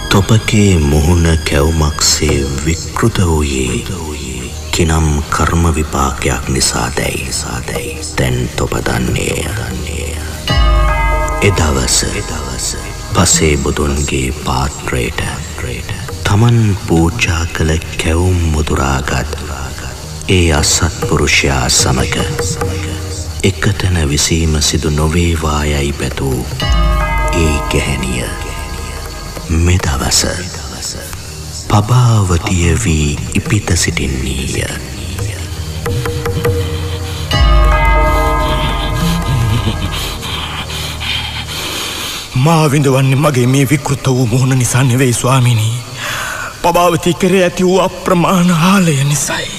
තොපගේ මුහුණ කැවුමක්සේ විකෘත වූයේ කිනම් කර්ම විපාකයක් නිසා දැයි දැන් තොප දන්නේය. එදවස පසේ බුදුන්ගේ පාත්‍රයට තමන් පූජා කළ කැවුම් මුදුරාගත් ඒ අසත්පුරුෂයා සමග එකතැන විසීම සිදු නොවේවායයි පැතූ ඒ ගැහැණිය මෙදවස පබාවතිය වී ඉපිත සිටින්නීය. මා විඳවන්නේ මගේ මේ විකෘත වූ මුහුණ නිසා නෙවෙයි ස්වාමිනී. පබාවතී කෙරේ ඇති වූ අප්‍රමාණ ආලය නිසයි.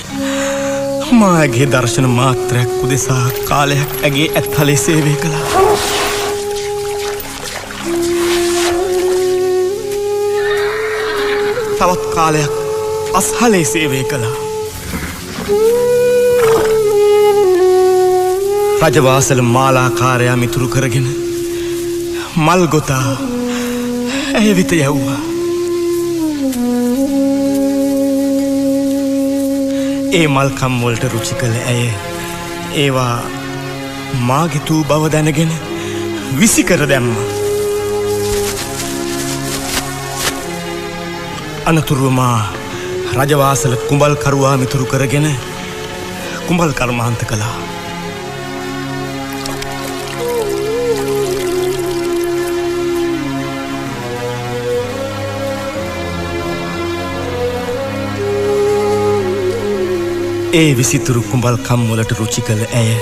මා ඇගේ දර්ශන මාත්‍රයක් උදෙසා කාලයක් ඇගේ ඇත්හලේ සේවය කළා. තවත් කාලයක් අස්හලේ සේවය කළා. රජවාසල මාලාකාරයා මිතුරු කරගෙන මල් ගොතා ඇය වෙත යවුවා. ඒ මල්කම් වලට රුචි කළ ඇය ඒවා මාගිතු බව දැනගෙන විසිකර දැම්මා. අනතුරුව මා රජවාසල කුඹල් කරුවා මිතුරු කරගෙන කුඹල් කර්මාන්ත කළා. ඒ විසිතුරු කුඹල් කම්වලට රුචි කළ ඇය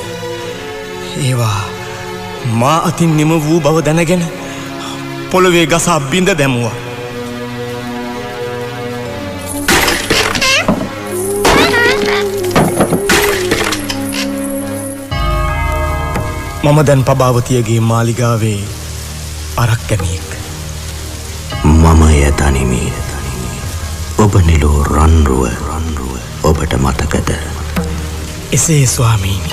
ඒවා මා අතින් නිම වූ බව දැනගෙන පොළොවේ ගසා බිඳ දැමුවා. මම දැන් පබාවතියගේ මාලිගාවේ අරක්කැමියෙක්. මම යතනිමි. ඔබ නිලෝ රන්රුව ඔබට මතකද? එසේ ස්වාමීනි.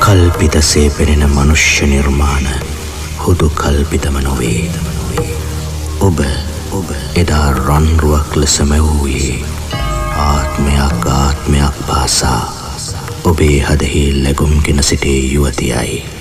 කල්පිතසේ පෙනෙන මනුෂ්‍ය නිර්මාණ හුදු කල්පිතම නොවේ. ඔබ එදා රන්රුවක් ලෙස මැවූයේ ආත්මයක් භාසා ඔබේ හදෙහි ලැබුම්ගෙන සිටේ යුවතියයි.